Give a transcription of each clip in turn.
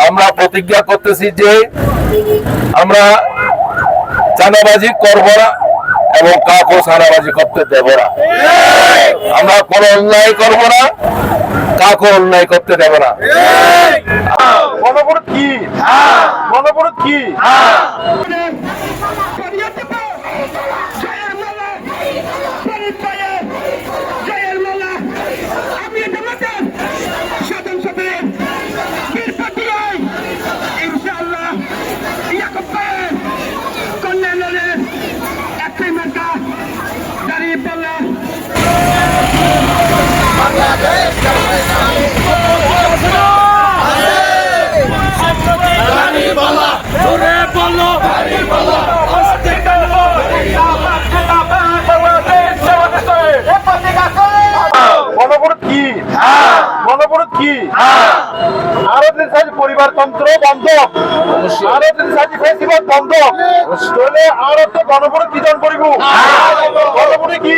আমরা প্রতিজ্ঞা করতেছি যে আমরা চাঁদাবাজি করব না এবং কাউকে চাঁদাবাজি করতে দেব না। আমরা কোনো অন্যায় করব না, কাউকে অন্যায় করতে দেব না। গণভোট কি? গণভোট কি? গণভোট কি? গণভোট কি? আরো দিন সাইজ পরিবারতন্ত্র বন্ধ, আরো দিন সাইজ ফেসিবাদ বন্ধ, তাহলে আরো তো গণভোট কি জন করিব? গণভোট কি?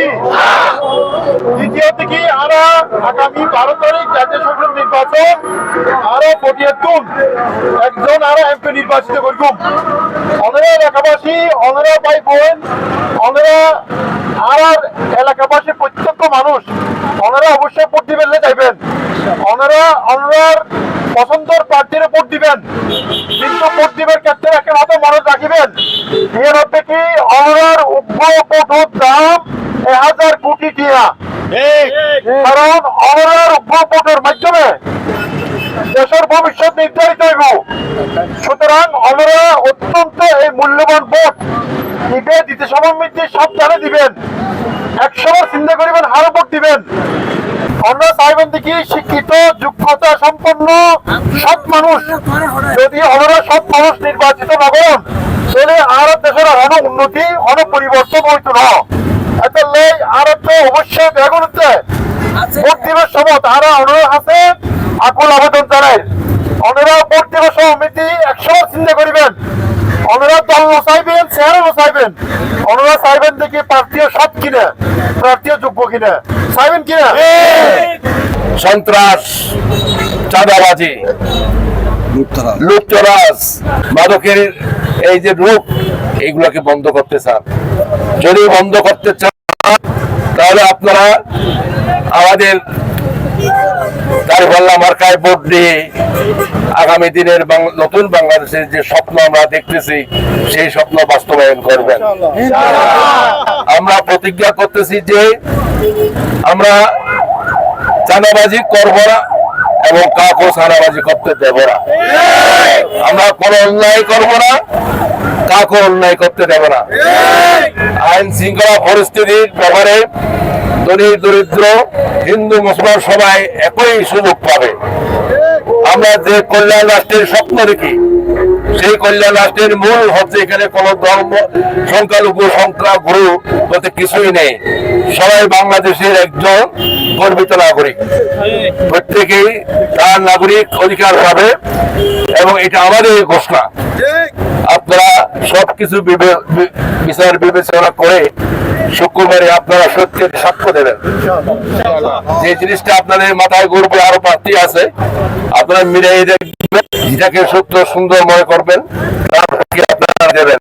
দ্বিতীয়ত কি আরা আগামী 12 তারিখ জাতীয় সংসদ নির্বাচন আরো পটিয়াতুন একজন আরো এমপি নির্বাচিত করিব। অনেরা এলাকাবাসী, অনেরা ভাই বোন, অনেরা আর এলাকাবাসী প্রত্যেক মানুষ ওনারা অবশ্যই ভোট দিবেন চাইবেন, ওনার পছন্দের প্রার্থীর ভোট দিবেন, কিন্তু ভোট দিবেন ক্ষেত্রে একটা হাতে মনে রাখিবেন এর হচ্ছে কি ওনার ভোটের দাম 1000 কোটি টাকা। কারণ ওনার ভোটের মাধ্যমে দেশের ভবিষ্যৎ নির্ধারিত হইব। সুতরাং ওনারা অত্যন্ত এই মূল্যবান ভোট দিবে, দিতে সমন্বিত সাবধানে দিবেন, 100বার চিন্তা করিবেন আরো ভোট দিবেন। আমরা চাইবেন দেখি শিক্ষিত যোগ্যতা সম্পন্ন সব মানুষ, যদি আমরা সব মানুষ নির্বাচিত না করেন তাহলে আর দেশের অন উন্নতি অন পরিবর্তন হইত না। এতে আর তো অবশ্যই বেগুনতে ভোট দিবের সময় তারা অনুরোধ আছে আকুল আবেদন জানায় ওনারা ভোট দিবের সমিতি 100বার চিন্তা করিবেন, ওনারা দল চাইবেন, চেহারা চাইবেন, ওনারা চাইবেন দেখি প্রার্থীও সৎ কিনা, প্রার্থীও যোগ্য কিনা, চাইবেন কিনা? সন্ত্রাস, চাঁদাবাজি, লুটতরাজ, মাদকের এই যে রূপ, এইগুলোকে বন্ধ করতে চান। যদি বন্ধ করতে চান তাহলে আপনারা আমাদের দাঁড়িপাল্লা মার্কায় ভোট দিয়ে আগামী দিনের নতুন বাংলাদেশের যে স্বপ্ন আমরা দেখতেছি সেই স্বপ্ন বাস্তবায়ন করবেন। আমরা প্রতিজ্ঞা করতেছি যে আমরা চাঁদাবাজি করব না এবং কাউকে চাঁদাবাজি করতে দেব না। আমরা কোনো অন্যায় করব না, কাউকে অন্যায় করতে দেব না। আইন শৃঙ্খলা পরিস্থিতির ব্যাপারে ধনী দরিদ্র হিন্দু মুসলমান সবাই একই সুযোগ পাবে। আমরা যে কল্যাণ রাষ্ট্রের স্বপ্ন দেখি সেই কল্যাণ রাষ্ট্রের মূল হচ্ছে এখানে কোন ধর্ম সংখ্যালঘু সংখ্যাগুরু বলতে কিছুই নেই, সবাই বাংলাদেশের একজন গর্বিত নাগরিক, প্রত্যেকেই তার নাগরিক অধিকার পাবে এবং এটা আমাদের ঘোষণা। আপনারা সবকিছু বিচার বিবেচনা করে শুক্রবারে আপনারা সত্যের সাক্ষ্য দেবেন। যে জিনিসটা আপনাদের মাথায় ঘুরবে আরো প্রার্থী আছে, আপনারা মিলিয়ে দেখবেন, যেটাকে সত্য সুন্দর মনে করবেন, তারপরে আপনারা দেবেন।